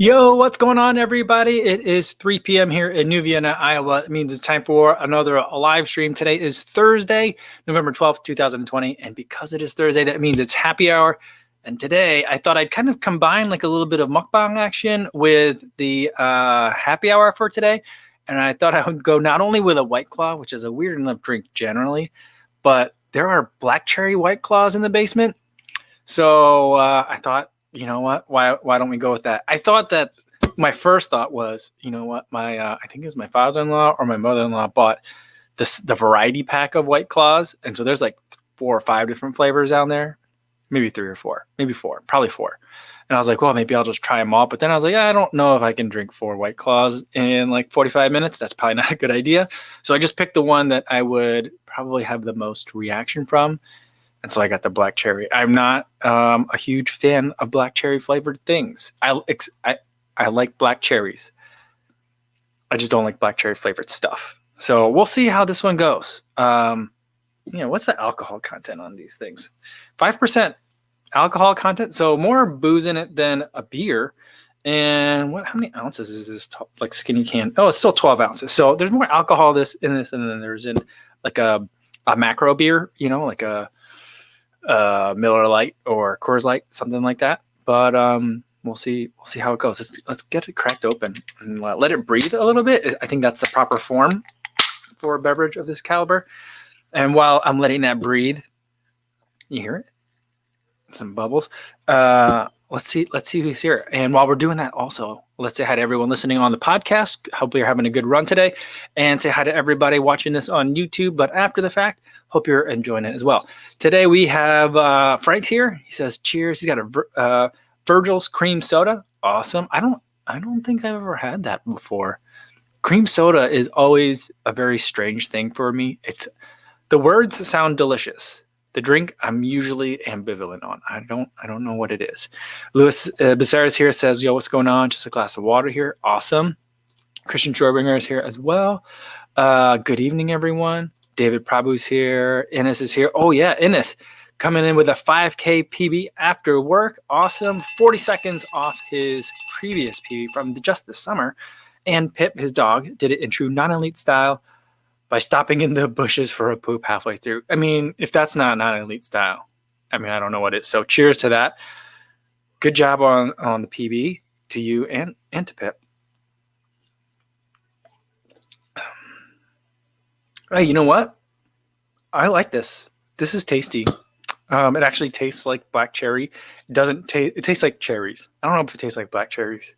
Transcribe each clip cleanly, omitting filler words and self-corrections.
Yo, what's going on, everybody? It is 3 p.m. here in New Vienna, Iowa. It means it's time for another live stream. Today is Thursday, November 12th, 2020. And because it is Thursday, that means it's happy hour. And today, I thought I'd kind of combine like a little bit of mukbang action with the happy hour for today. And I thought I would go not only with a White Claw, which is a weird enough drink generally, but there are black cherry White Claws in the basement. So I thought, you know what? Why don't we go with that? I thought that my first thought was, you know what? My I think it was my father-in-law or my mother-in-law bought the variety pack of White Claws, and so there's like 4 or 5 different flavors down there, maybe 3 or 4, maybe 4, probably 4. And I was like, well, maybe I'll just try them all. But then I was like, I don't know if I can drink 4 White Claws in like 45 minutes. That's probably not a good idea. So I just picked the one that I would probably have the most reaction from. And so I got the black cherry. I'm not a huge fan of black cherry flavored things. I like black cherries. I just don't like black cherry flavored stuff. So we'll see how this one goes. What's the alcohol content on these things? 5% alcohol content. So more booze in it than a beer. And how many ounces is this like skinny can? Oh, it's still 12 ounces. So there's more alcohol in this than there's in like a macro beer, like a Miller Lite or Coors Light, something like that. But we'll see how it goes. Let's get it cracked open and let it breathe a little bit. I think that's the proper form for a beverage of this caliber. And while I'm letting that breathe, you hear it? Some bubbles. Let's see who's here. And while we're doing that, also, let's say hi to everyone listening on the podcast. Hope you're having a good run today. And say hi to everybody watching this on YouTube. But after the fact, hope you're enjoying it as well. Today we have Frank here. He says cheers. He's got a Virgil's cream soda. Awesome. I don't think I've ever had that before. Cream soda is always a very strange thing for me. The words sound delicious. The drink, I'm usually ambivalent on. I don't know what it is. Louis Becerra's here says, yo, what's going on? Just a glass of water here. Awesome. Christian Schorbinger is here as well. Good evening, everyone. David Prabhu's here. Innes is here. Oh, yeah, Innes coming in with a 5K PB after work. Awesome. 40 seconds off his previous PB from just this summer. And Pip, his dog, did it in true non-elite style by stopping in the bushes for a poop halfway through. I mean, if that's not elite style, I don't know what is. So cheers to that. Good job on the PB to you and to Pip. Hey, you know what? I like this. This is tasty. It actually tastes like black cherry. It tastes like cherries. I don't know if it tastes like black cherries.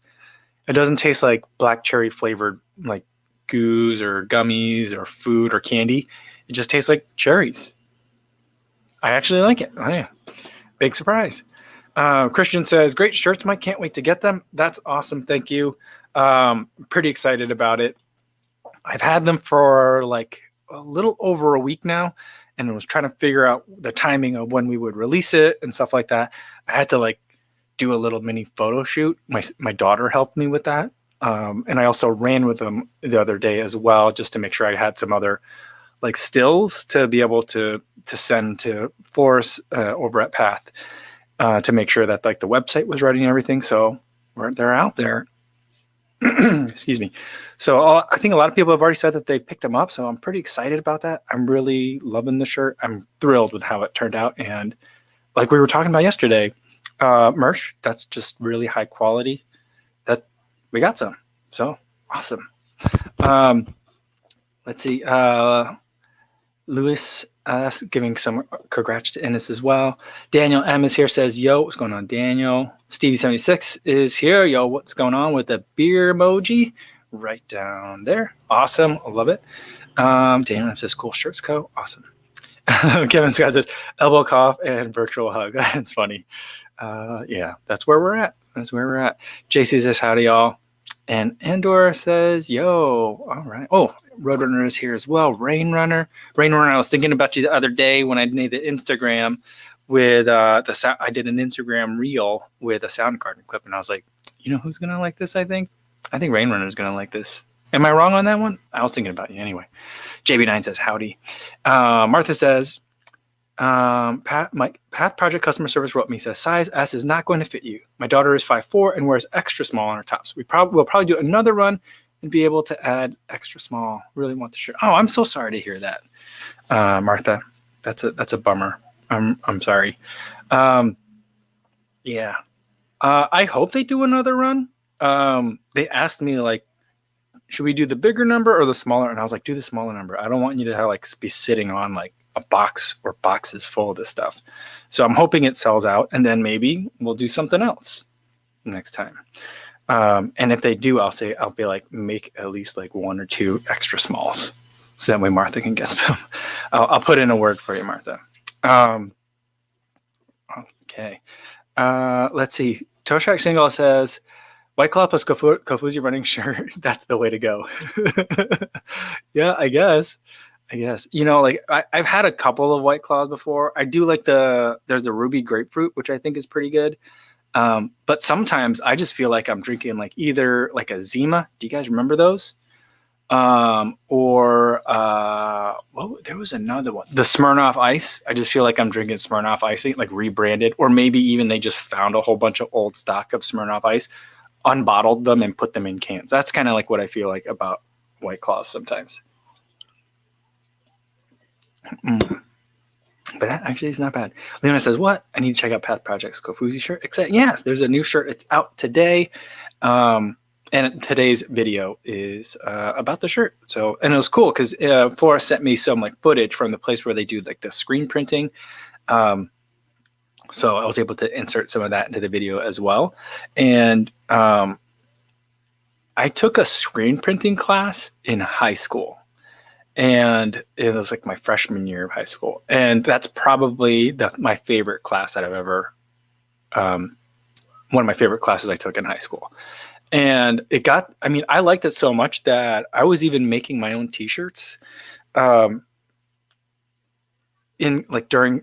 It doesn't taste like black cherry flavored like goos or gummies or food or candy. It just tastes like cherries. I actually like it. Oh yeah, big surprise. Christian says, great shirts, Mike. Can't wait to get them. That's awesome. Thank you. Pretty excited about it. I've had them for like a little over a week now, and I was trying to figure out the timing of when we would release it and stuff like that. I had to like do a little mini photo shoot. My daughter helped me with that. And I also ran with them the other day as well, just to make sure I had some other like stills to be able to send to Forrest over at Path to make sure that like the website was ready and everything. So they're out there. Excuse me. So I think a lot of people have already said that they picked them up. So I'm pretty excited about that. I'm really loving the shirt. I'm thrilled with how it turned out. And like we were talking about yesterday, merch, that's just really high quality. That we got some. So awesome. Let's see. Louis giving some congrats to Ennis as well. Daniel M is here, says, yo, what's going on, Daniel? Stevie76 is here. Yo, what's going on with the beer emoji? Right down there. Awesome. I love it. Daniel M says, cool shirts, Co. Awesome. Kevin Scott says, elbow cough and virtual hug. That's funny. Yeah, that's where we're at. JC says, howdy, y'all. And Andor says, yo, all right. Oh, Roadrunner is here as well. Rainrunner, I was thinking about you the other day when I made the Instagram with the sound. I did an Instagram reel with a Soundgarden clip, and I was like, you know who's going to like this, I think Rainrunner is going to like this. Am I wrong on that one? I was thinking about you anyway. JB9 says, howdy. Martha says, My Path Project customer service wrote me, says size S is not going to fit you. My daughter is 5'4" and wears extra small on her tops. We'll probably do another run and be able to add extra small. Really want the shirt. Oh, I'm so sorry to hear that, Martha. That's a bummer. I'm sorry. Yeah. I hope they do another run. They asked me like, should we do the bigger number or the smaller? And I was like, do the smaller number. I don't want you to have like be sitting on like a box or boxes full of this stuff. So I'm hoping it sells out, and then maybe we'll do something else next time. And if they do, I'll be like, make at least like 1 or 2 extra smalls, so that way Martha can get some. I'll put in a word for you, Martha. Okay. Let's see. Toshak Single says, White Claw plus Kofuzi running shirt. That's the way to go. Yeah, I guess. You know, like I've had a couple of White Claws before. I do like there's the Ruby Grapefruit, which I think is pretty good. But sometimes I just feel like I'm drinking like either like a Zima. Do you guys remember those? Or there was another one. The Smirnoff Ice. I just feel like I'm drinking Smirnoff Ice, like rebranded, or maybe even they just found a whole bunch of old stock of Smirnoff Ice, unbottled them and put them in cans. That's kind of like what I feel like about White Claws sometimes. But that actually is not bad. Leona says, what? I need to check out Path Project's Kofuzi shirt. Yeah, there's a new shirt. It's out today. And today's video is about the shirt. So, and it was cool because Flora sent me some like footage from the place where they do like the screen printing. So I was able to insert some of that into the video as well. And I took a screen printing class in high school. And it was like my freshman year of high school. And that's probably my favorite class that I've ever, one of my favorite classes I took in high school. And I liked it so much that I was even making my own t-shirts in like during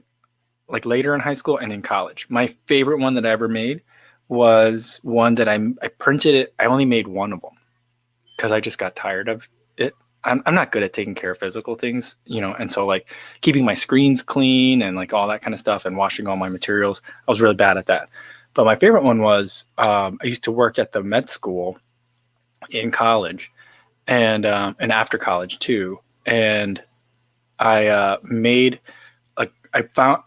like later in high school and in college. My favorite one that I ever made was one that I printed it. I only made one of them because I just got tired of it. I'm not good at taking care of physical things, you know, and so like keeping my screens clean and like all that kind of stuff and washing all my materials, I was really bad at that. But my favorite one was I used to work at the med school in college and after college too. And I bought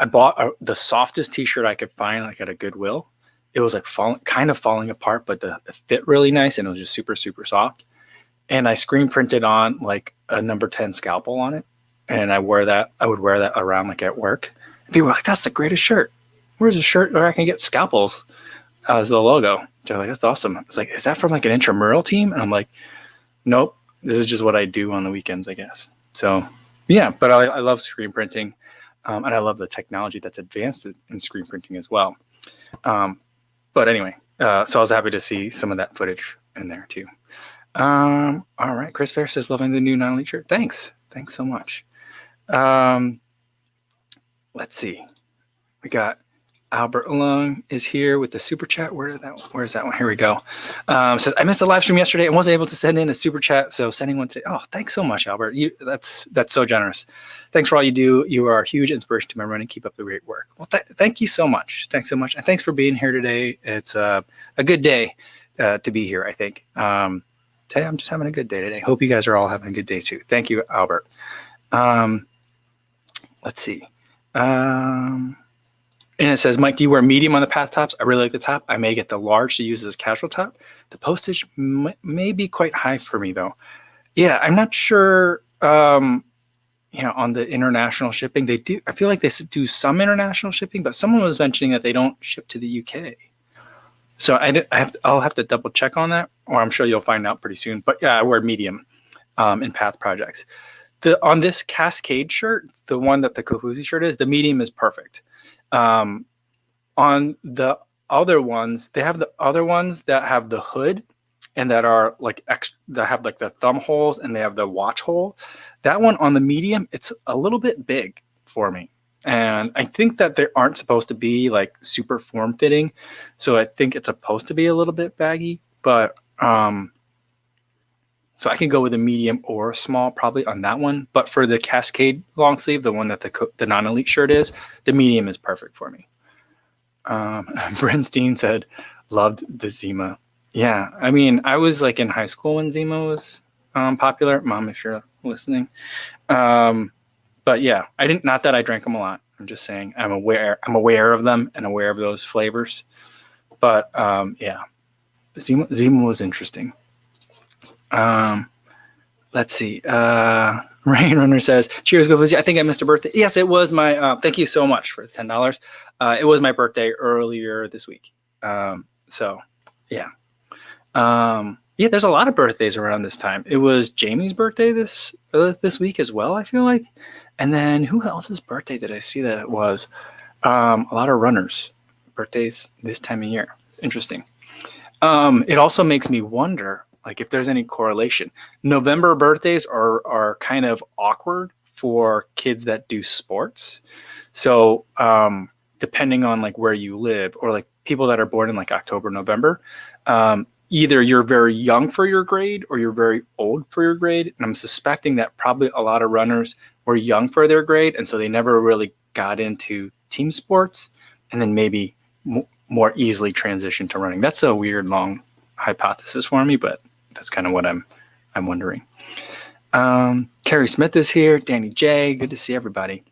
the softest t-shirt I could find like at a Goodwill. It was like kind of falling apart, but it fit really nice and it was just super, super soft. And I screen printed on like a number 10 scalpel on it. And I would wear that around like at work. And people were like, that's the greatest shirt. Where's a shirt where I can get scalpels as the logo? They're like, that's awesome. It's like, is that from like an intramural team? And I'm like, nope, this is just what I do on the weekends, I guess. So yeah, but I love screen printing. And I love the technology that's advanced in screen printing as well. But anyway, so I was happy to see some of that footage in there too. All right. Chris Fair says, loving the new non-elite shirt. Thanks so much. Let's see. We got Albert Lung is here with the super chat. Where's that one? Here we go. Says, I missed the live stream yesterday and wasn't able to send in a super chat. So sending one today. Oh, thanks so much, Albert. That's so generous. Thanks for all you do. You are a huge inspiration to my running. Keep up the great work. Well, thank you so much. Thanks so much. And thanks for being here today. It's a good day to be here, I think. Today I'm just having a good day today. Hope you guys are all having a good day too. Thank you, Albert. Let's see. And it says, Mike, do you wear medium on the Path tops? I really like the top. I may get the large to use as a casual top. The postage may be quite high for me, though. Yeah, I'm not sure, on the international shipping. They do. I feel like they do some international shipping, but someone was mentioning that they don't ship to the UK. So I'll have to double check on that, or I'm sure you'll find out pretty soon. But yeah, I wear medium in Path projects. On this Cascade shirt, the one that the Kofuzi shirt is, the medium is perfect. On the other ones, they have the other ones that have the hood and that are like extra, that have like the thumb holes and they have the watch hole. That one on the medium, it's a little bit big for me. And I think that they aren't supposed to be like super form fitting. So I think it's supposed to be a little bit baggy, but, So I can go with a medium or a small probably on that one. But for the Cascade long sleeve, the one that the non-elite shirt is, the medium is perfect for me. Brinstein said, loved the Zima. Yeah, I mean, I was like in high school when Zima was popular. Mom, if you're listening. But yeah, I didn't. Not that I drank them a lot. I'm just saying I'm aware of them and aware of those flavors. But yeah, Zima was interesting. Let's see. Rain Runner says, cheers, go Fizzy. I think I missed a birthday. Yes, it was my, thank you so much for the $10. It was my birthday earlier this week. So yeah. Yeah, there's a lot of birthdays around this time. It was Jamie's birthday this week as well, I feel like. And then who else's birthday did I see that it was? A lot of runners' birthdays this time of year. It's interesting. It also makes me wonder, like, if there's any correlation. November birthdays are kind of awkward for kids that do sports. So depending on like where you live, or like people that are born in like October, November, either you're very young for your grade or you're very old for your grade. And I'm suspecting that probably a lot of runners were young for their grade, and so they never really got into team sports, and then maybe more easily transition to running. That's a weird long hypothesis for me, but that's kind of what I'm wondering. Carrie Smith is here. Danny J, good to see everybody.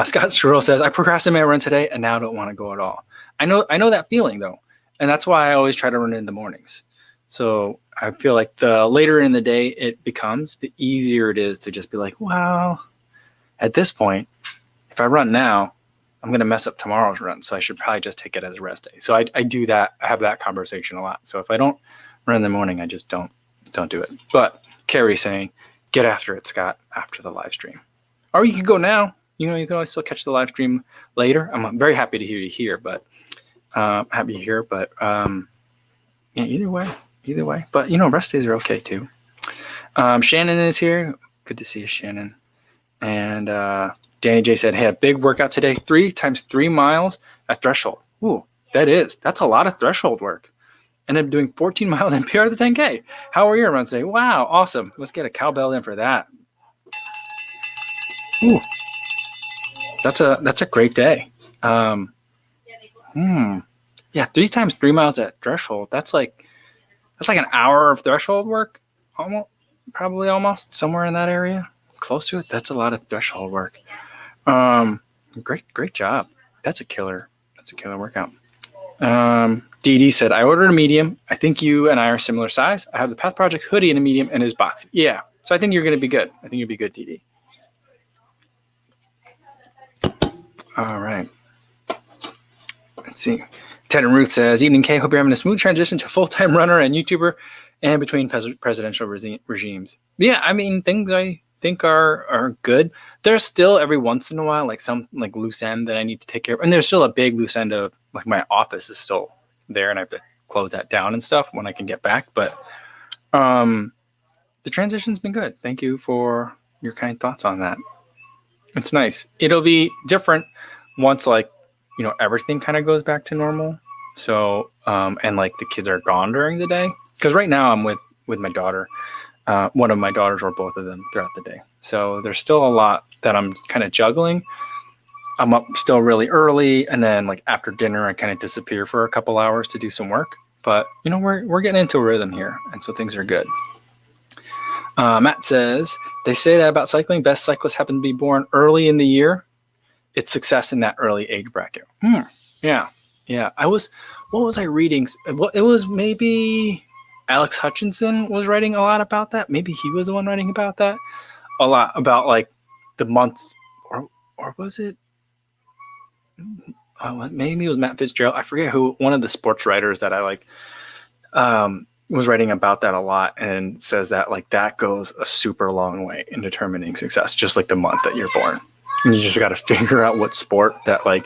Scott Sherrill says, I procrastinated my run today and now don't want to go at all. I know that feeling though, and that's why I always try to run in the mornings. So I feel like the later in the day it becomes, the easier it is to just be like, well, at this point, if I run now, I'm going to mess up tomorrow's run. So I should probably just take it as a rest day. So I do that. I have that conversation a lot. So if I don't run in the morning, I just don't do it. But Carrie's saying, get after it, Scott, after the live stream. Or you can go now. You know, you can always still catch the live stream later. I'm very happy to hear you here, but yeah, either way. But, you know, rest days are okay too. Shannon is here. Good to see you, Shannon. And Danny J said, hey, a big workout today. 3 times 3 miles at threshold. Ooh, that's a lot of threshold work. And then doing 14 mile NPR to the 10K. How are your runs today? Wow, awesome. Let's get a cowbell in for that. Ooh, that's a great day. Yeah, 3 times 3 miles at threshold. That's like an hour of threshold work, almost somewhere in that area, close to it. That's a lot of threshold work. Great job. That's a killer workout. DD said, I ordered a medium. I think you and I are similar size. I have the Path Project hoodie in a medium and is boxy. Yeah, so I think you're going to be good. I think you'll be good, DD. All right. Let's see. Ted and Ruth says, evening K, hope you're having a smooth transition to full-time runner and YouTuber and between presidential regimes. Yeah, I mean, things I think are good. There's still every once in a while, like some like loose end that I need to take care of. And there's still a big loose end of like my office is still there and I have to close that down and stuff when I can get back. But the transition's been good. Thank you for your kind thoughts on that. It's nice. It'll be different once like, you know, everything kind of goes back to normal. So, and like the kids are gone during the day. Because right now I'm with my daughter, one of my daughters or both of them throughout the day. So there's still a lot that I'm kind of juggling. I'm up still really early. And then like after dinner, I kind of disappear for a couple hours to do some work. But, you know, we're getting into a rhythm here. And so things are good. Matt says, they say that about cycling, best cyclists happen to be born early in the year. It's success in that early age bracket. Yeah. What was I reading? Well, it was maybe Alex Hutchinson was writing a lot about that. Maybe he was the one writing about that. A lot about like the month or was it? Maybe it was Matt Fitzgerald. I forget who, one of the sports writers that I like, was writing about that a lot and says that like that goes a super long way in determining success, just like the month that you're born. And you just got to figure out what sport that like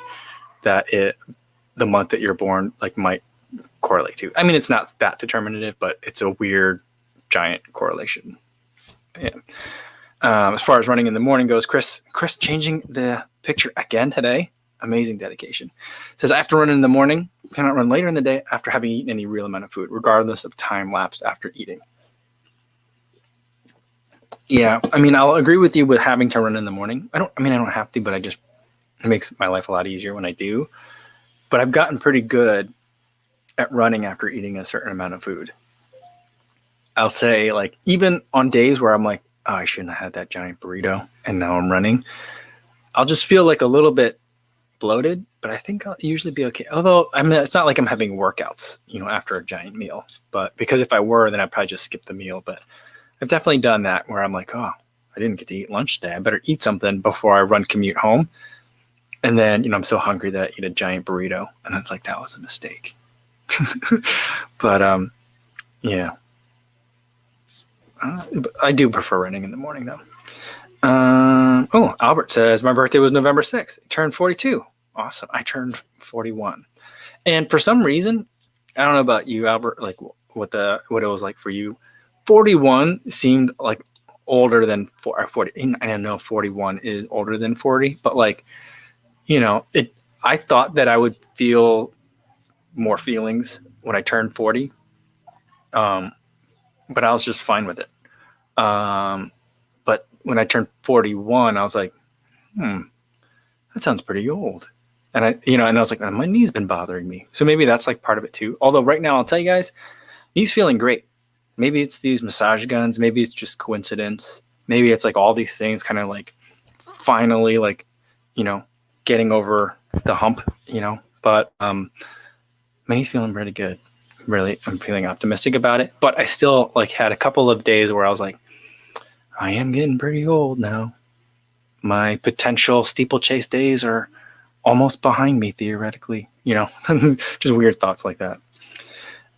the month that you're born like might correlate to. I mean, it's not that determinative, but it's a weird giant correlation. Yeah. As far as running in the morning goes, Chris changing the picture again today. Amazing dedication. Says, I have to run in the morning, cannot run later in the day after having eaten any real amount of food, regardless of time lapsed after eating. Yeah, I mean, I'll agree with you with having to run in the morning. I don't have to, but it makes my life a lot easier when I do. But I've gotten pretty good at running after eating a certain amount of food. I'll say, like, even on days where I'm like, oh, I shouldn't have had that giant burrito, and now I'm running, I'll just feel like a little bit bloated, but I think I'll usually be okay. Although, I mean, it's not like I'm having workouts, after a giant meal. But because if I were, then I'd probably just skip the meal. But I've definitely done that where I'm like, oh, I didn't get to eat lunch today. I better eat something before I run commute home. And then, I'm so hungry that I eat a giant burrito. And it's like, that was a mistake. But, yeah. I do prefer running in the morning, though. Albert says, my birthday was November 6th. I turned 42. Awesome. I turned 41. And for some reason, I don't know about you, Albert, like what it was like for you. 41 seemed like older than 40. I know 41 is older than 40, but like, I thought that I would feel more feelings when I turned 40. But I was just fine with it. But when I turned 41, I was like, that sounds pretty old. And I was like, my knee's been bothering me. So maybe that's like part of it too. Although right now, I'll tell you guys, knee's feeling great. Maybe it's these massage guns. Maybe it's just coincidence. Maybe it's like all these things kind of like finally like, getting over the hump, but, my knee's feeling pretty good. Really, I'm feeling optimistic about it, but I still like had a couple of days where I was like, I am getting pretty old now. My potential steeplechase days are almost behind me, theoretically, just weird thoughts like that.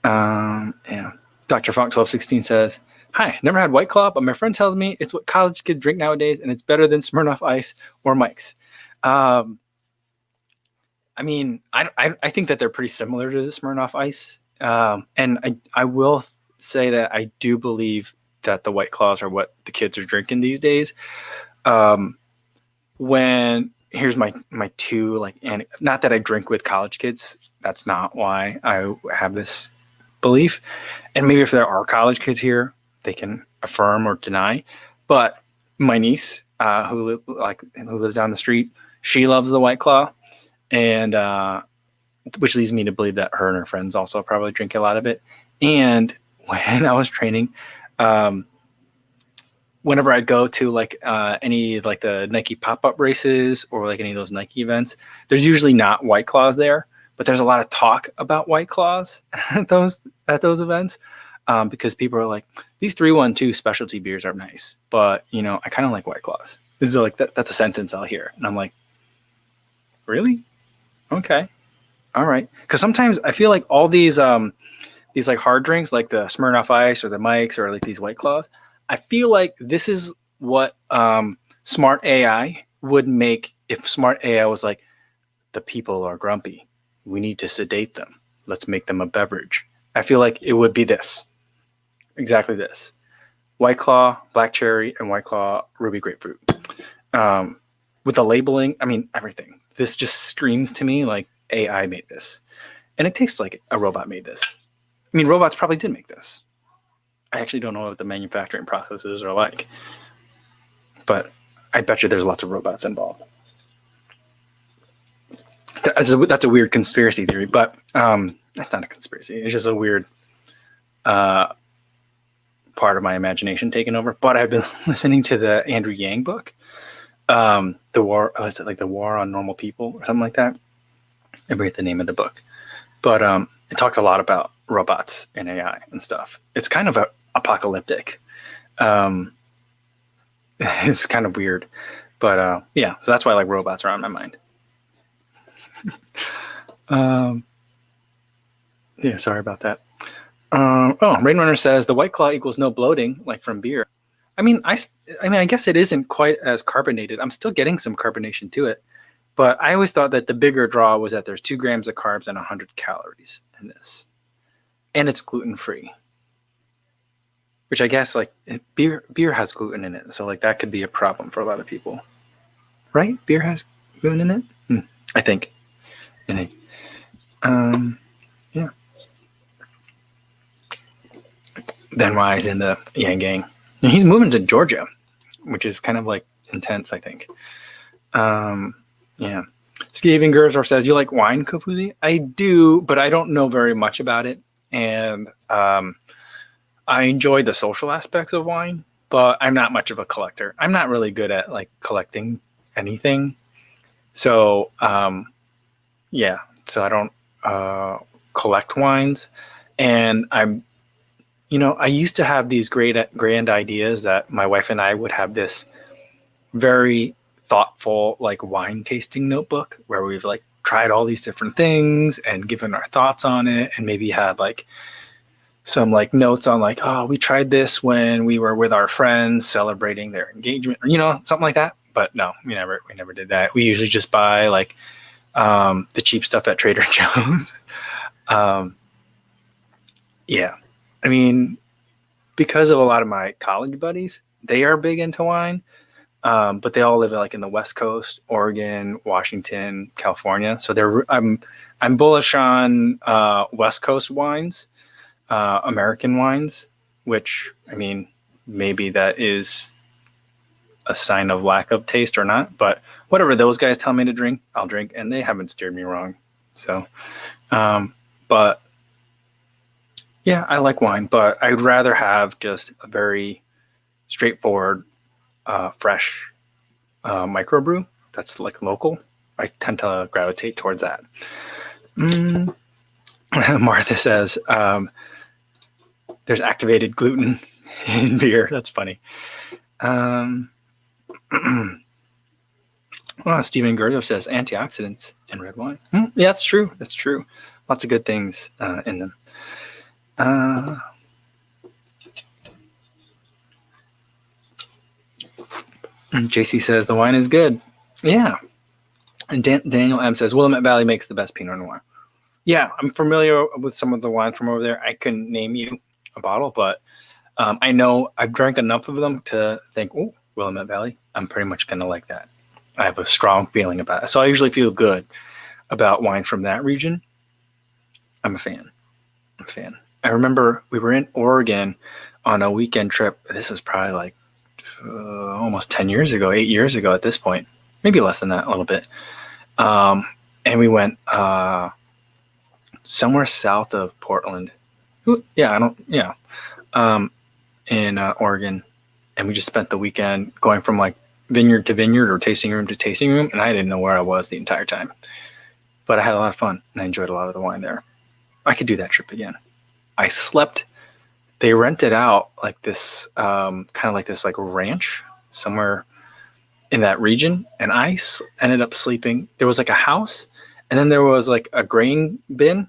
Yeah. Dr. Funk 1216 says, hi, never had White Claw, but my friend tells me it's what college kids drink nowadays, and it's better than Smirnoff Ice or Mike's. I mean, I think that they're pretty similar to the Smirnoff Ice. And I will say that I do believe that the White Claws are what the kids are drinking these days. Here's my two, like, and not that I drink with college kids. That's not why I have this belief. And maybe if there are college kids here, they can affirm or deny. But my niece, who lives down the street, she loves the White Claw, and which leads me to believe that her and her friends also probably drink a lot of it. And when I was training, whenever I'd go to like any like the Nike pop-up races or like any of those Nike events, there's usually not White Claws there, but there's a lot of talk about White Claws at those events, because people are like, these 312 specialty beers are nice, but I kind of like White Claws. This is like that's a sentence I'll hear, and I'm like, really? Okay. All right. Because sometimes I feel like all these like hard drinks, like the Smirnoff Ice or the Mike's or like these White Claws, I feel like this is what smart AI would make if smart AI was like, the people are grumpy. We need to sedate them. Let's make them a beverage. I feel like it would be this. Exactly this. White Claw, Black Cherry, and White Claw, Ruby Grapefruit. With the labeling, I mean, everything. This just screams to me like AI made this. And it tastes like a robot made this. I mean, robots probably did make this. I actually don't know what the manufacturing processes are like. But I bet you there's lots of robots involved. That's a weird conspiracy theory, but that's not a conspiracy. It's just a weird part of my imagination taken over. But I've been listening to the Andrew Yang book, The War, is it like The War on Normal People or something like that? I forget the name of the book. But it talks a lot about robots and AI and stuff. It's kind of apocalyptic. It's kind of weird. But yeah, so that's why like robots are on my mind. Yeah, sorry about that. Rainrunner says the White Claw equals no bloating, like from beer. I mean, I guess it isn't quite as carbonated. I'm still getting some carbonation to it, but I always thought that the bigger draw was that there's 2 grams of carbs and 100 calories in this, and it's gluten-free. Which I guess like beer has gluten in it, so like that could be a problem for a lot of people, right? Beer has gluten in it, I think. Yeah. Then Rise in the Yang Gang. And he's moving to Georgia, which is kind of like intense, I think. Yeah. Steven Gersdorf says, you like wine, Kofuzi? I do, but I don't know very much about it. And I enjoy the social aspects of wine, but I'm not much of a collector. I'm not really good at like collecting anything. So, yeah. So I don't collect wines. And I used to have these grand ideas that my wife and I would have this very thoughtful like wine tasting notebook where we've like tried all these different things and given our thoughts on it, and maybe had like some like notes on like, oh, we tried this when we were with our friends celebrating their engagement, or something like that. But no, we never did that. We usually just buy like the cheap stuff at Trader Joe's. Yeah. I mean, because of a lot of my college buddies, they are big into wine. But they all live like in the West Coast, Oregon, Washington, California. So I'm bullish on West Coast wines, American wines, which, I mean, maybe that is a sign of lack of taste or not. But whatever those guys tell me to drink, I'll drink, and they haven't steered me wrong. So, but yeah, I like wine, but I'd rather have just a very straightforward, fresh microbrew that's like local. I tend to gravitate towards that. Martha says there's activated gluten in beer. That's funny. Stephen Gurdov says antioxidants in red wine. Yeah, that's true. That's true. Lots of good things in them. JC says the wine is good. Yeah. And Daniel M says Willamette Valley makes the best Pinot Noir. Yeah, I'm familiar with some of the wine from over there. I couldn't name you a bottle, but I know I've drank enough of them to think, oh, Willamette Valley, I'm pretty much going to like that. I have a strong feeling about it. So I usually feel good about wine from that region. I'm a fan. I remember we were in Oregon on a weekend trip. This was probably like almost 10 years ago, 8 years ago at this point, maybe less than that a little bit. And we went somewhere south of Portland. In Oregon. And we just spent the weekend going from like vineyard to vineyard or tasting room to tasting room. And I didn't know where I was the entire time, but I had a lot of fun and I enjoyed a lot of the wine there. I could do that trip again. I slept. They rented out like this, kind of like this like ranch somewhere in that region. And I ended up sleeping. There was like a house, and then there was like a grain bin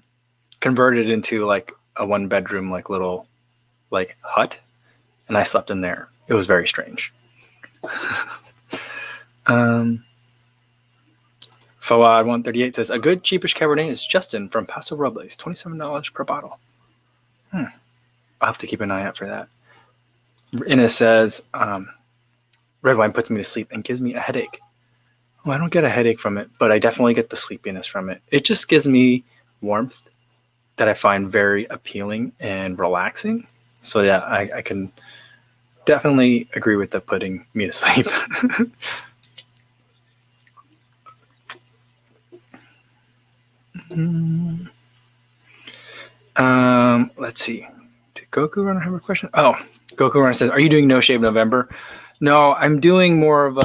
converted into like a 1-bedroom, like little like hut. And I slept in there. It was very strange. Fawad 138 says a good cheapish Cabernet is Justin from Paso Robles, $27 per bottle. I'll have to keep an eye out for that. Inna says red wine puts me to sleep and gives me a headache. Well, I don't get a headache from it, but I definitely get the sleepiness from it. It just gives me warmth that I find very appealing and relaxing. So yeah, I can definitely agree with the putting me to sleep. Let's see. Did Goku Runner have a question? Oh, Goku Runner says, are you doing No Shave November? No, I'm doing more of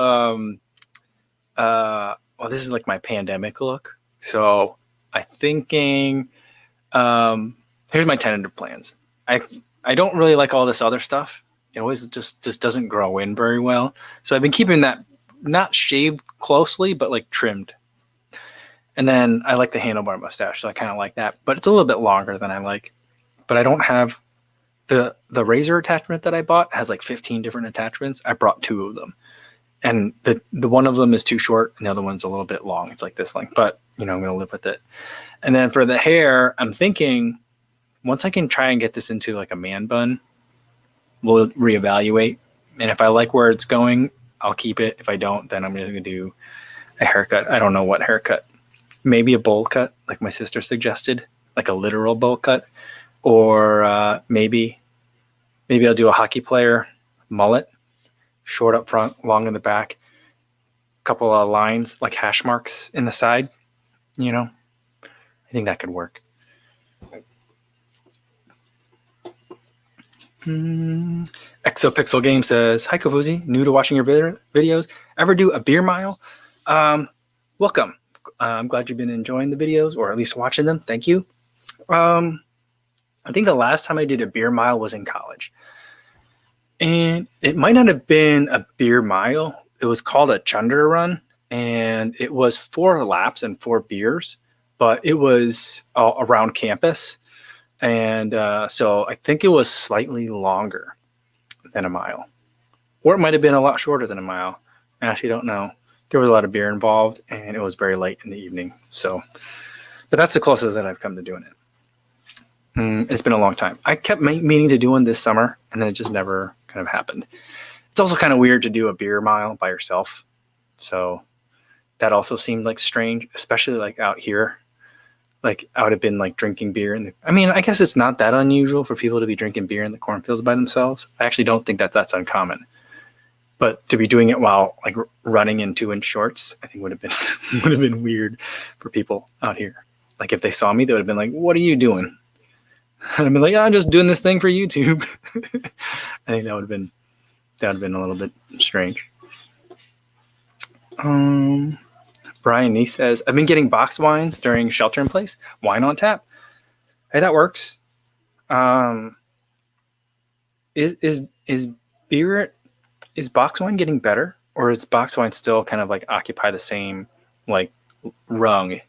well, this is like my pandemic look. So I'm thinking, here's my tentative plans. I don't really like all this other stuff. It always just doesn't grow in very well. So I've been keeping that not shaved closely, but like trimmed. And then I like the handlebar mustache, so I kind of like that. But it's a little bit longer than I like. But I don't have the razor attachment that I bought has like 15 different attachments. I brought 2 of them. And the one of them is too short, and the other one's a little bit long. It's like this length. But, I'm going to live with it. And then for the hair, I'm thinking once I can try and get this into like a man bun, we'll reevaluate. And if I like where it's going, I'll keep it. If I don't, then I'm going to do a haircut. I don't know what haircut. Maybe a bowl cut, like my sister suggested, like a literal bowl cut. Or maybe I'll do a hockey player mullet, short up front, long in the back, couple of lines like hash marks in the side. I think that could work. Exopixel Game says, hi Kavuzi, new to watching your videos. Ever do a beer mile? Welcome. I'm glad you've been enjoying the videos, or at least watching them. Thank you. I think the last time I did a beer mile was in college. And it might not have been a beer mile. It was called a chunder run. And it was 4 laps and 4 beers. But it was around campus. And so I think it was slightly longer than a mile. Or it might have been a lot shorter than a mile. I actually don't know. There was a lot of beer involved, and it was very late in the evening. So, but that's the closest that I've come to doing it. It's been a long time. I kept meaning to do one this summer, and then it just never kind of happened. It's also kind of weird to do a beer mile by yourself. So that also seemed like strange, especially like out here. Like I would have been like drinking beer I guess it's not that unusual for people to be drinking beer in the cornfields by themselves. I actually don't think that's uncommon. But to be doing it while like running in 2-inch shorts, I think would have been weird for people out here. Like if they saw me, they would have been like, "What are you doing?" And I'd be like, "I'm just doing this thing for YouTube." I think that would have been a little bit strange. Brian Nee says, I've been getting box wines during shelter in place. Wine on tap. Hey, that works. Is box wine getting better, or is box wine still kind of like occupy the same like rung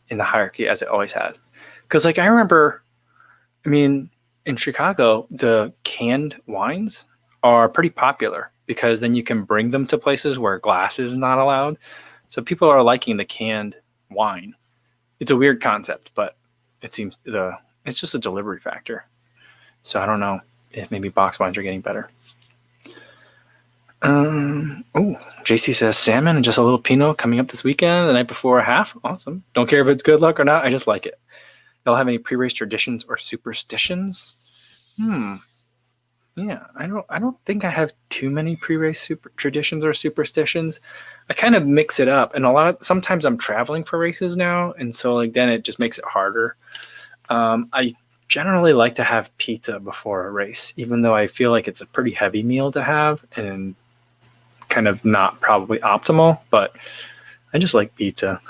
in the hierarchy as it always has? Because like I remember, in Chicago, the canned wines are pretty popular because then you can bring them to places where glass is not allowed. So people are liking the canned wine. It's a weird concept, but it seems it's just a delivery factor. So I don't know if maybe box wines are getting better. JC says salmon and just a little Pinot coming up this weekend, the night before a half. Awesome. Don't care if it's good luck or not. I just like it. Y'all have any pre-race traditions or superstitions? Yeah, I don't think I have too many pre-race traditions or superstitions. I kind of mix it up, and sometimes I'm traveling for races now, and so like then it just makes it harder. I generally like to have pizza before a race, even though I feel like it's a pretty heavy meal to have and kind of not probably optimal, but I just like pizza.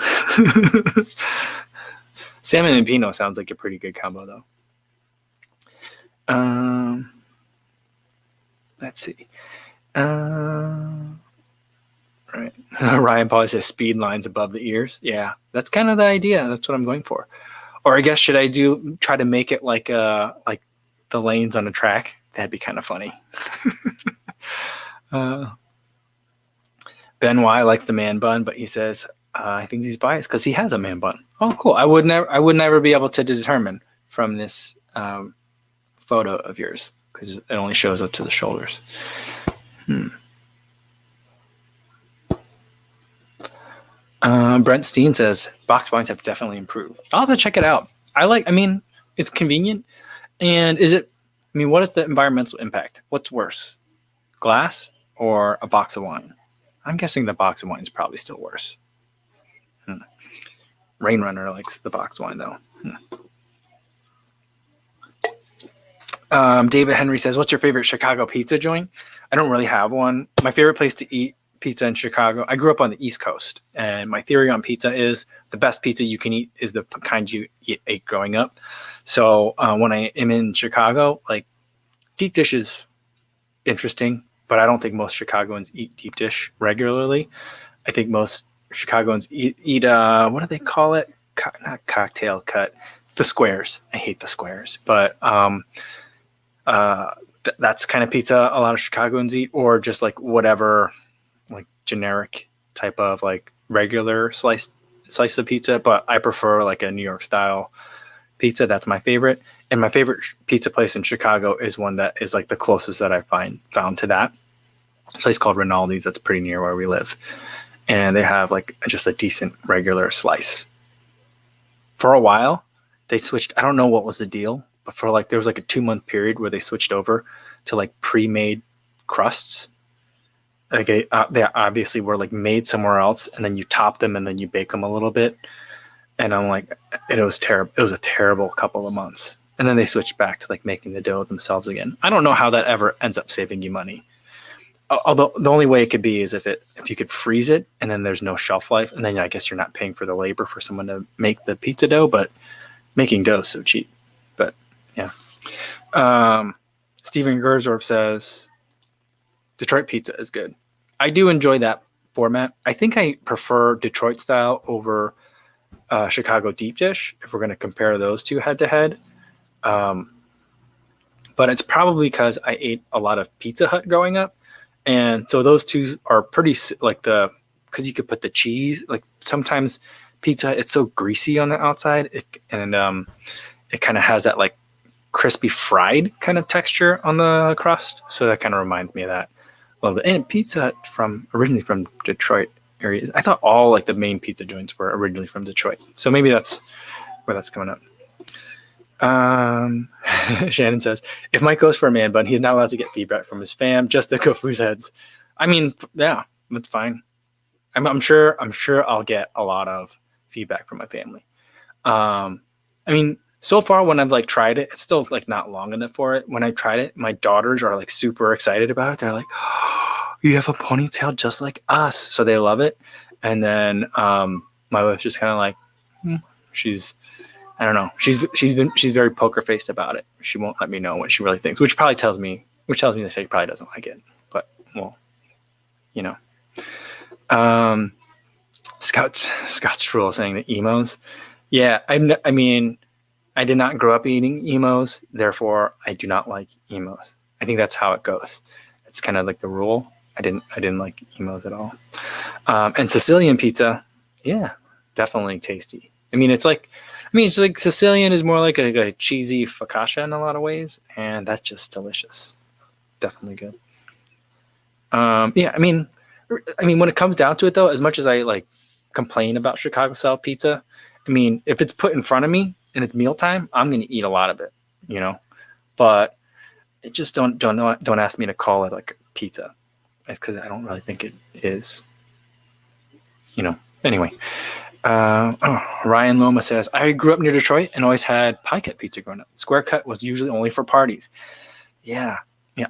Salmon and Pinot sounds like a pretty good combo though. Let's see. Right. Ryan probably says speed lines above the ears. Yeah, that's kind of the idea. That's what I'm going for. Or I guess should I try to make it like the lanes on a track? That'd be kind of funny. Ben Y likes the man bun, but he says I think he's biased because he has a man bun. Oh, cool. I would never be able to determine from this photo of yours because it only shows up to the shoulders. Brent Steen says box wines have definitely improved. I'll have to check it out. It's convenient. And what is the environmental impact? What's worse, glass or a box of wine? I'm guessing the box of wine is probably still worse. Rain Runner likes the box wine though. David Henry says, what's your favorite Chicago pizza joint? I don't really have one. My favorite place to eat pizza in Chicago, I grew up on the East Coast, and my theory on pizza is the best pizza you can eat is the kind you ate growing up. So when I am in Chicago, like deep dish is interesting, but I don't think most Chicagoans eat deep dish regularly. I think most Chicagoans eat what do they call it? Not cocktail cut, the squares. I hate the squares, but that's kind of pizza a lot of Chicagoans eat, or just like whatever, like generic type of like regular slice of pizza. But I prefer like a New York style pizza. That's my favorite. And my favorite pizza place in Chicago is one that is like the closest that I found to that. A place called Rinaldi's that's pretty near where we live. And they have like just a decent regular slice. For a while, they switched. I don't know what was the deal, but for like there was like a 2-month period where they switched over to like pre-made crusts. Like they obviously were like made somewhere else, and then you top them and then you bake them a little bit. And I'm like, it was terrible. It was a terrible couple of months. And then they switched back to like making the dough themselves again. I don't know how that ever ends up saving you money. Although the only way it could be is if you could freeze it and then there's no shelf life, and then I guess you're not paying for the labor for someone to make the pizza dough, but making dough is so cheap. But yeah. Steven Gersdorf says Detroit pizza is good. I do enjoy that format. I think I prefer Detroit style over Chicago deep dish if we're going to compare those two head to head. But it's probably because I ate a lot of Pizza Hut growing up. And so those two are pretty like because you could put the cheese, like sometimes pizza, it's so greasy on the outside. It kind of has that like crispy fried kind of texture on the crust. So that kind of reminds me of that a little bit. And Pizza Hut originally from Detroit areas. I thought all like the main pizza joints were originally from Detroit. So maybe that's where that's coming up. Shannon says, if Mike goes for a man bun, he's not allowed to get feedback from his fam, just the Kofu's heads. I mean, yeah, that's fine. I'm sure I'll get a lot of feedback from my family. I mean, so far when I've like tried it, it's still like not long enough for it. When I tried it, my daughters are like super excited about it. They're like, oh, you have a ponytail just like us. So they love it. And then my wife's just kind of like, I don't know. She's very poker faced about it. She won't let me know what she really thinks, which tells me that she probably doesn't like it. But well, you know. Scott's rule saying the emos. Yeah, I mean, I did not grow up eating emos, therefore I do not like emos. I think that's how it goes. It's kind of like the rule. I didn't like emos at all. And Sicilian pizza, yeah, definitely tasty. It's like Sicilian is more like a cheesy focaccia in a lot of ways, and that's just delicious. Definitely good. Yeah, I mean, when it comes down to it, though, as much as I like complain about Chicago style pizza, I mean, if it's put in front of me and it's mealtime, I'm going to eat a lot of it, But it just don't ask me to call it like pizza, because I don't really think it is. Anyway. Ryan Loma says, I grew up near Detroit and always had pie cut pizza growing up. Square cut was usually only for parties. Yeah.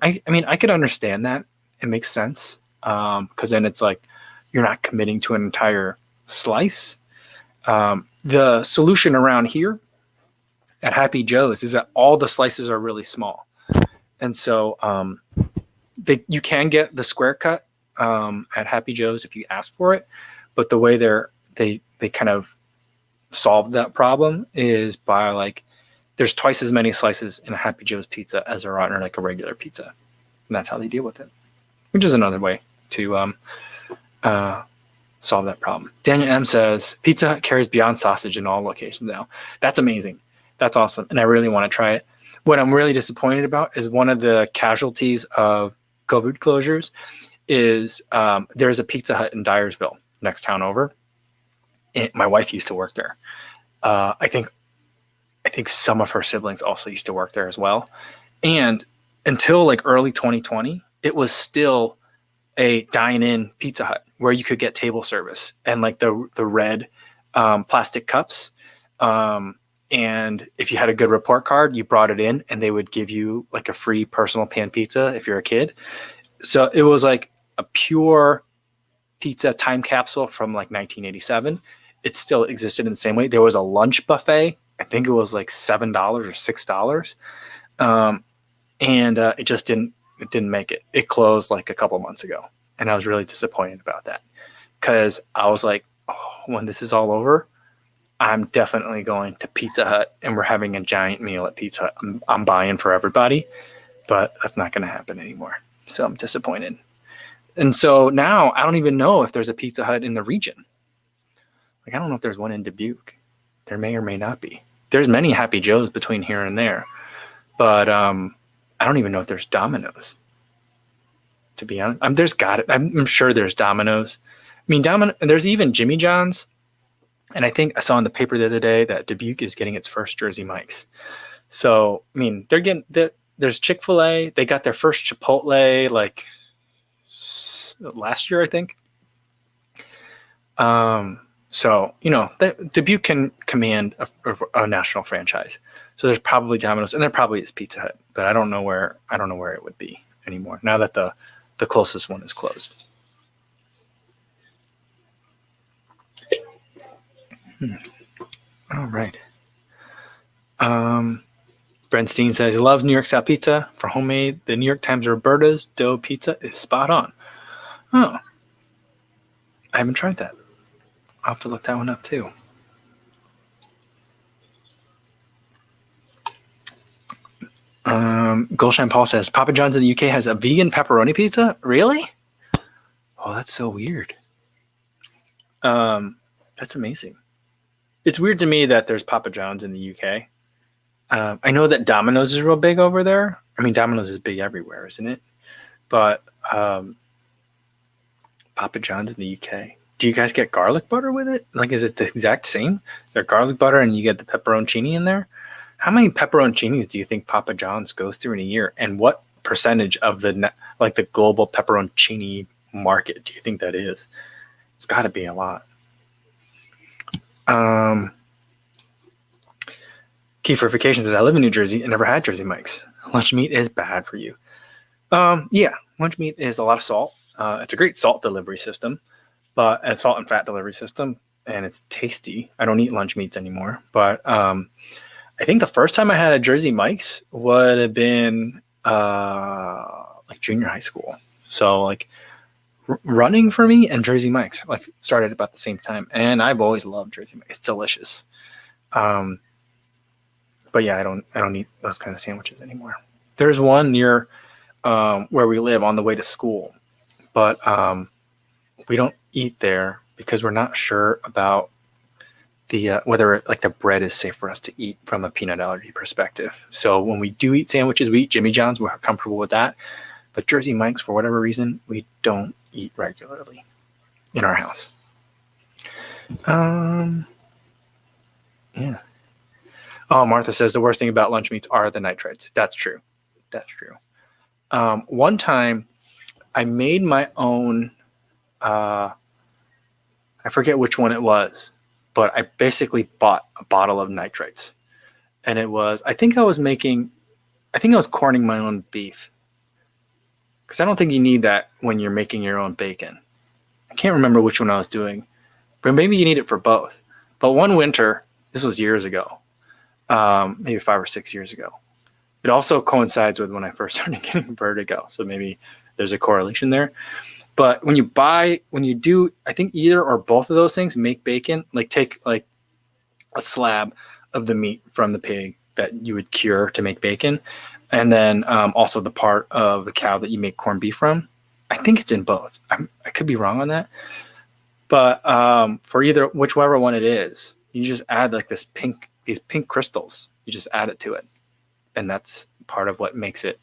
I mean, I could understand that. It makes sense. Because then it's like you're not committing to an entire slice. The solution around here at Happy Joe's is that all the slices are really small. And so you can get the square cut at Happy Joe's if you ask for it. But the way they kind of solved that problem is by like there's twice as many slices in a Happy Joe's pizza as there are in like a regular pizza. And that's how they deal with it, which is another way to solve that problem. Daniel M says, Pizza Hut carries Beyond Sausage in all locations now. That's amazing. That's awesome. And I really want to try it. What I'm really disappointed about is one of the casualties of COVID closures is there's a Pizza Hut in Dyersville, next town over. My wife used to work there. I think some of her siblings also used to work there as well. And until like early 2020, it was still a dine-in Pizza Hut where you could get table service and like the red plastic cups. And if you had a good report card, you brought it in and they would give you like a free personal pan pizza if you're a kid. So it was like a pure pizza time capsule from like 1987. It still existed in the same way. There was a lunch buffet. I think it was like $7 or $6. And it just didn't make it. It closed like a couple months ago. And I was really disappointed about that because I was like, oh, when this is all over, I'm definitely going to Pizza Hut and we're having a giant meal at Pizza Hut. I'm buying for everybody, but that's not going to happen anymore. So I'm disappointed. And so now I don't even know if there's a Pizza Hut in the region. Like, I don't know if there's one in Dubuque. There may or may not be. There's many Happy Joe's between here and there. But I don't even know if there's Domino's. To be honest, I'm sure there's Domino's. I mean, there's even Jimmy John's. And I think I saw in the paper the other day that Dubuque is getting its first Jersey Mike's. So, I mean, there's Chick-fil-A. They got their first Chipotle like last year, I think. So, Dubuque can command a national franchise. So there's probably Domino's, and there probably is Pizza Hut, but I don't know where it would be anymore now that the closest one is closed. All right. Brenstein says he loves New York style pizza. For homemade, the New York Times Roberta's dough pizza is spot on. Oh, I haven't tried that. I'll have to look that one up too. Gulshan Paul says Papa John's in the UK has a vegan pepperoni pizza. Really? Oh, that's so weird. That's amazing. It's weird to me that there's Papa John's in the UK. I know that Domino's is real big over there. I mean, Domino's is big everywhere, isn't it? But Papa John's in the UK. Do you guys get garlic butter with it? Like, is it the exact same? There's garlic butter and you get the pepperoncini in there? How many pepperoncinis do you think Papa John's goes through in a year? And what percentage of the global pepperoncini market do you think that is? It's got to be a lot. Keyforification says, I live in New Jersey and never had Jersey Mike's. Lunch meat is bad for you. Yeah, lunch meat is a lot of salt. It's a great salt delivery system, but a salt and fat delivery system, and it's tasty. I don't eat lunch meats anymore, but I think the first time I had a Jersey Mike's would have been like junior high school. So like running for me and Jersey Mike's like started about the same time, and I've always loved Jersey Mike's. It's delicious. But yeah, I don't eat those kind of sandwiches anymore. There's one near where we live on the way to school, but we don't eat there because we're not sure about the whether the bread is safe for us to eat from a peanut allergy perspective. So when we do eat sandwiches, we eat Jimmy John's. We're comfortable with that. But Jersey Mike's, for whatever reason, we don't eat regularly in our house. Yeah. Oh, Martha says the worst thing about lunch meats are the nitrates. That's true. One time I made my own, I forget which one it was, but I basically bought a bottle of nitrates. And it was, I think I was corning my own beef. Because I don't think you need that when you're making your own bacon. I can't remember which one I was doing, but maybe you need it for both. But one winter, this was years ago, maybe 5 or 6 years ago. It also coincides with when I first started getting vertigo. So maybe there's a correlation there. But when you do, I think either or both of those things, make bacon, take a slab of the meat from the pig that you would cure to make bacon. And then also the part of the cow that you make corned beef from. I think it's in both. I could be wrong on that. But for whichever one it is, you just add these pink crystals. You just add it to it. And that's part of what makes it,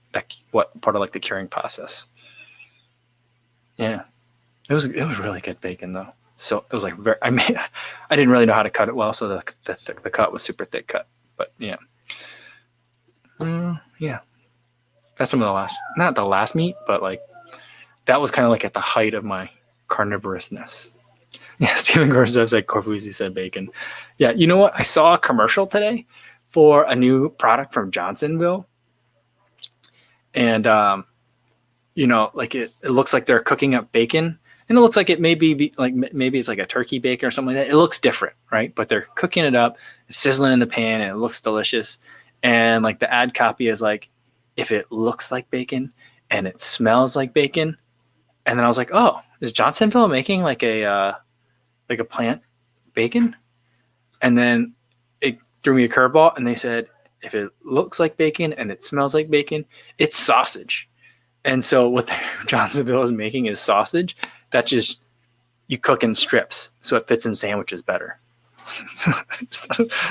part of the curing process. Yeah. It was really good bacon though. So it was I didn't really know how to cut it well. So the cut was super thick cut, but yeah. Yeah. That's some of the not the last meat, but that was kind of at the height of my carnivorousness. Yeah. Stephen Gorsuch said Corbucci said bacon. Yeah. You know what? I saw a commercial today for a new product from Johnsonville. And, it looks like they're cooking up bacon, and it looks like it may be maybe it's like a turkey bacon or something like that. It looks different, right? But they're cooking it up, it's sizzling in the pan, and it looks delicious. And the ad copy is if it looks like bacon and it smells like bacon. And then I was like, oh, is Johnsonville making a plant bacon? And then it threw me a curveball, and they said, if it looks like bacon and it smells like bacon, it's sausage. And so what Johnsonville is making is sausage that just you cook in strips so it fits in sandwiches better.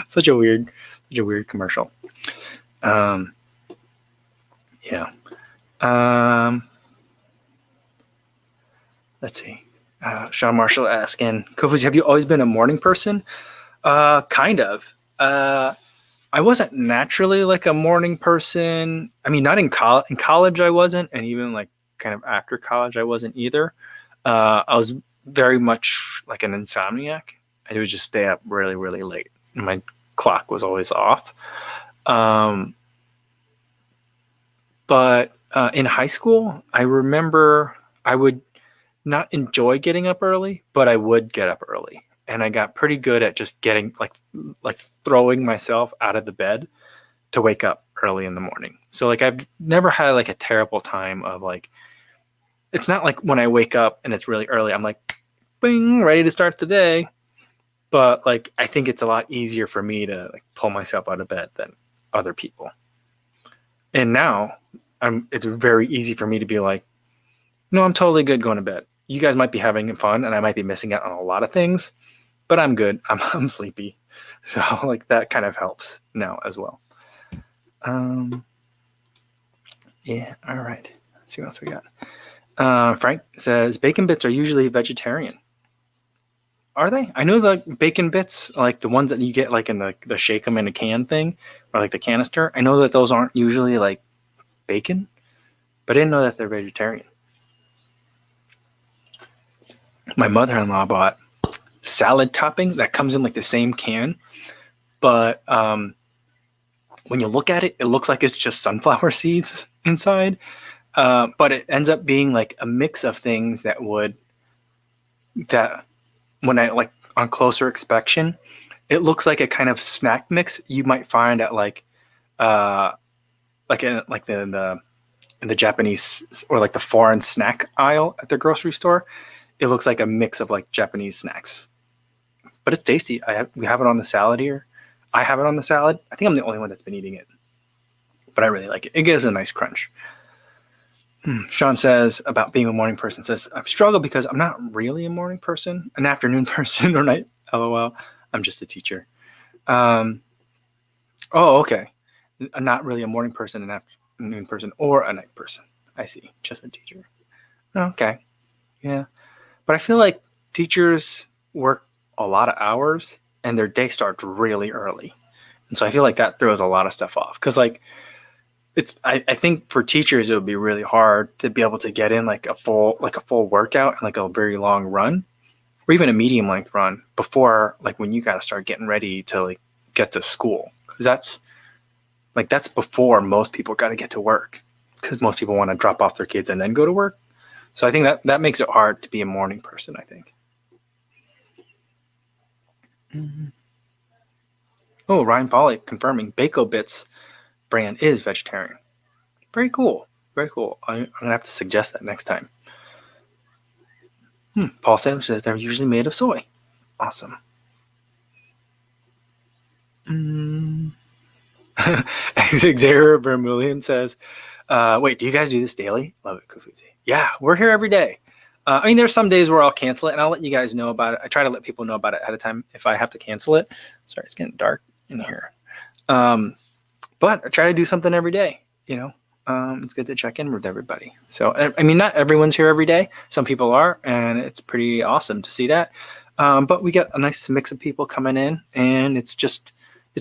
Such a weird commercial. Yeah. Let's see. Sean Marshall asking, Kofuzi, have you always been a morning person? Kind of. I wasn't naturally like a morning person. I mean, not in college. In college, I wasn't, and even like kind of after college, I wasn't either. I was very much like an insomniac. I would just stay up really, really late. My clock was always off. Um, but in high school, I remember I would not enjoy getting up early, but I would get up early, and I got pretty good at just getting like throwing myself out of the bed to wake up early in the morning. So like I've never had like a terrible time of like it's not like when I wake up and it's really early, I'm like bing, ready to start the day. But like I think it's a lot easier for me to like pull myself out of bed than other people. And now it's very easy for me to be like, no, I'm totally good going to bed. You guys might be having fun and I might be missing out on a lot of things, but I'm good. I'm sleepy. So like that kind of helps now as well. Yeah, all right. Let's see what else we got. Frank says bacon bits are usually vegetarian. Are they? I know the bacon bits, like the ones that you get like in the shake them in a can thing, or like the canister. I know that those aren't usually like bacon, but I didn't know that they're vegetarian. My mother-in-law bought salad topping that comes in like the same can, but when you look at it, it looks like it's just sunflower seeds inside. But it ends up being like a mix of things that when I like on closer inspection, it looks like a kind of snack mix you might find at like in the Japanese or like the foreign snack aisle at the grocery store. It looks like a mix of like Japanese snacks, but it's tasty. We have it on the salad here. I have it on the salad. I think I'm the only one that's been eating it, but I really like it. It gives a nice crunch. Sean says about being a morning person, says, I struggle because I'm not really a morning person, an afternoon person or night. LOL. I'm just a teacher. Oh, okay. I'm not really a morning person, an afternoon person, or a night person. I see. Just a teacher. Okay. Yeah. But I feel like teachers work a lot of hours and their day starts really early. And so I feel like that throws a lot of stuff off. Because like I think for teachers it would be really hard to be able to get in like a full workout and like a very long run or even a medium length run before like when you got to start getting ready to like get to school. Because that's before most people got to get to work. Because most people want to drop off their kids and then go to work. So I think that makes it hard to be a morning person, I think. Mm-hmm. Oh, Ryan Polly confirming Bako Bits brand is vegetarian. Very cool. Very cool. I'm going to have to suggest that next time. Paul Saylor says they're usually made of soy. Awesome. Xavier Vermeulen says, wait, do you guys do this daily? Love it, Kufuzi. Yeah, we're here every day. I mean, there's some days where I'll cancel it, and I'll let you guys know about it. I try to let people know about it ahead of time if I have to cancel it. Sorry, it's getting dark in here. But I try to do something every day, you know. It's good to check in with everybody. So, I mean, not everyone's here every day. Some people are, and it's pretty awesome to see that. But we get a nice mix of people coming in, and it's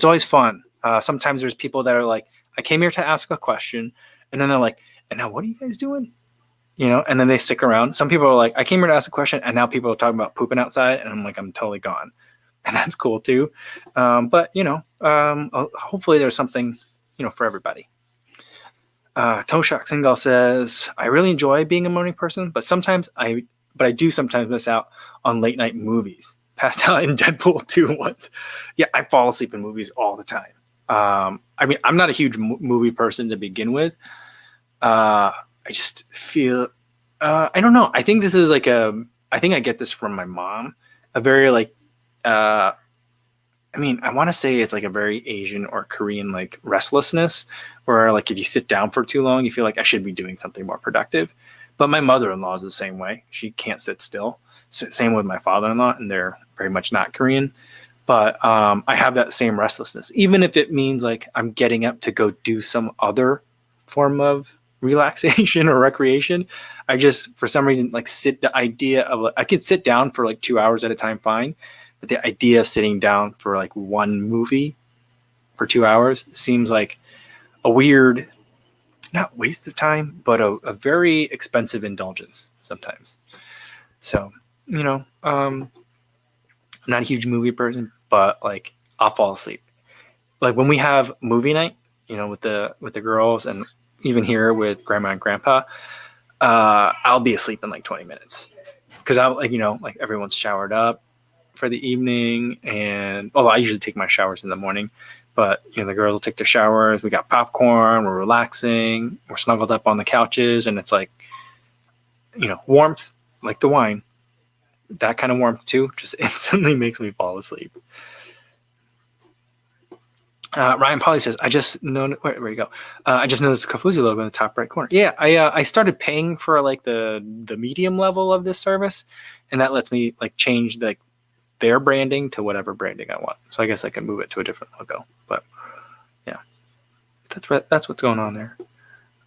always fun. Sometimes there's people that are like, I came here to ask a question, and then they're like, and now what are you guys doing? You know, and then they stick around. Some people are like, I came here to ask a question, and now people are talking about pooping outside, and I'm like, I'm totally gone. And that's cool too. But, you know, hopefully there's something, you know, for everybody. Toshak Singal says, I really enjoy being a morning person, but I do sometimes miss out on late night movies. Passed out in Deadpool 2 once. Yeah, I fall asleep in movies all the time. I mean, I'm not a huge movie person to begin with. I just feel, I don't know. I think this is like I think I get this from my mom. A very like, I mean, I want to say it's like a very Asian or Korean like restlessness, where like if you sit down for too long, you feel like I should be doing something more productive. But my mother-in-law is the same way. She can't sit still. Same with my father-in-law, and they're very much not Korean. But I have that same restlessness, even if it means like I'm getting up to go do some other form of relaxation or recreation. I just, for some reason, like the idea of, I could sit down for like 2 hours at a time, fine. But the idea of sitting down for like one movie for 2 hours seems like a weird, not waste of time, but a very expensive indulgence sometimes. So, I'm not a huge movie person, but like I'll fall asleep. Like when we have movie night, with the girls, and even here with grandma and grandpa, I'll be asleep in like 20 minutes because I'll like everyone's showered up for the evening, and I usually take my showers in the morning, but the girls will take their showers. We got popcorn, we're relaxing, we're snuggled up on the couches, and it's like warmth, like the wine, that kind of warmth too, just instantly makes me fall asleep. Ryan Polly says, I just noticed the Kafuzi logo in the top right corner. Yeah, I started paying for like the medium level of this service, and that lets me like change their branding to whatever branding I want. So I guess I can move it to a different logo. But yeah, that's what's going on there.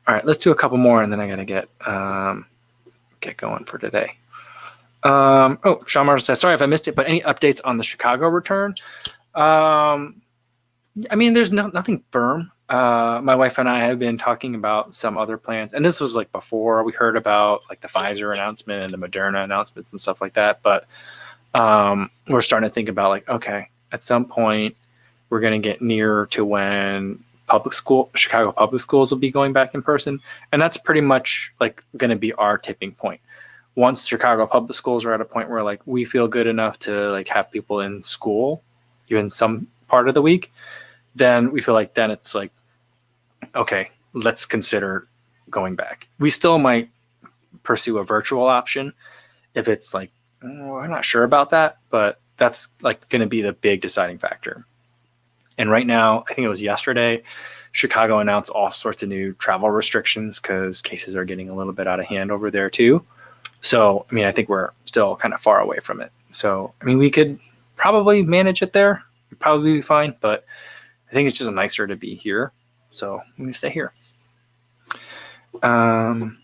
All right, let's do a couple more, and then I gotta get going for today. Sean Marshall says, sorry if I missed it, but any updates on the Chicago return? There's nothing firm. My wife and I have been talking about some other plans, and this was like before we heard about like the Pfizer announcement and the Moderna announcements and stuff like that. But we're starting to think about like, okay, at some point we're going to get nearer to when Chicago public schools will be going back in person, and that's pretty much like going to be our tipping point. Once Chicago public schools are at a point where like we feel good enough to like have people in school, even some part of the week, then we feel like then it's like, okay, let's consider going back. We still might pursue a virtual option if it's like, I'm not sure about that, but that's like going to be the big deciding factor. And right now, I think it was yesterday, Chicago announced all sorts of new travel restrictions because cases are getting a little bit out of hand over there too. So, I think we're still kind of far away from it. So, we could probably manage it there. We'd probably be fine, but I think it's just nicer to be here. So I'm going to stay here. Inna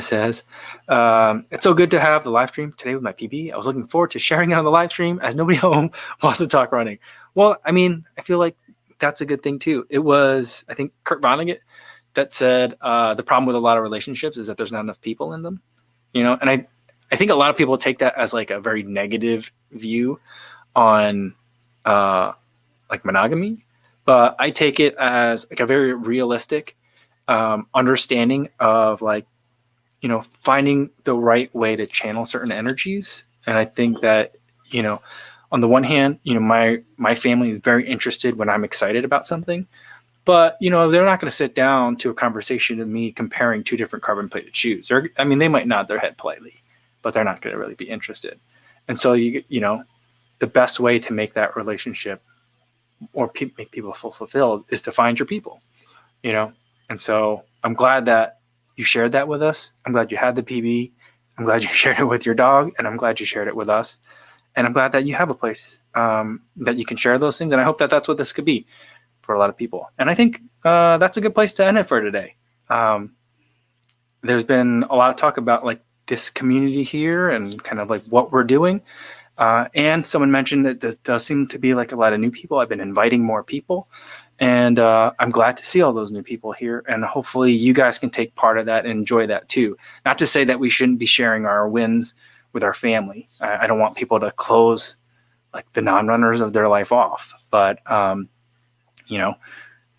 says, it's so good to have the live stream today with my PB. I was looking forward to sharing it on the live stream as nobody home wants to talk running. Well, I feel like that's a good thing too. It was, I think, Kurt Vonnegut that said the problem with a lot of relationships is that there's not enough people in them, and I think a lot of people take that as like a very negative view on like monogamy, but I take it as like a very realistic understanding of like, finding the right way to channel certain energies. And I think that, on the one hand, my family is very interested when I'm excited about something, but, they're not going to sit down to a conversation with me comparing two different carbon plated shoes. They might nod their head politely, but they're not going to really be interested. And so, the best way to make that relationship or make people feel fulfilled is to find your people, And so I'm glad that you shared that with us. I'm glad you had the PB. I'm glad you shared it with your dog, and I'm glad you shared it with us. And I'm glad that you have a place that you can share those things. And I hope that that's what this could be for a lot of people. And I think that's a good place to end it for today. There's been a lot of talk about like this community here and kind of like what we're doing. And someone mentioned that there does seem to be like a lot of new people. I've been inviting more people, and I'm glad to see all those new people here. And hopefully you guys can take part of that and enjoy that too. Not to say that we shouldn't be sharing our wins with our family. I don't want people to close like the non-runners of their life off, but to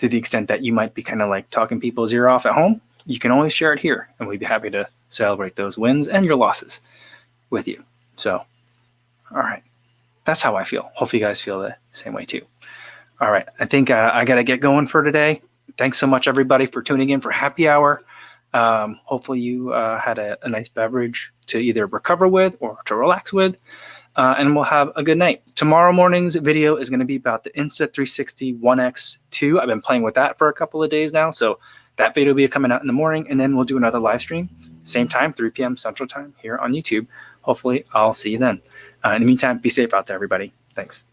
the extent that you might be kind of like talking people's ear off at home, you can always share it here, and we'd be happy to celebrate those wins and your losses with you. So, all right. That's how I feel. Hopefully you guys feel the same way too. All right. I think I got to get going for today. Thanks so much, everybody, for tuning in for happy hour. Hopefully you had a nice beverage to either recover with or to relax with. And we'll have a good night. Tomorrow morning's video is going to be about the Insta360 One X2. I've been playing with that for a couple of days now. So that video will be coming out in the morning, and then we'll do another live stream. Same time, 3 p.m. Central Time here on YouTube. Hopefully I'll see you then. In the meantime, be safe out there, everybody. Thanks.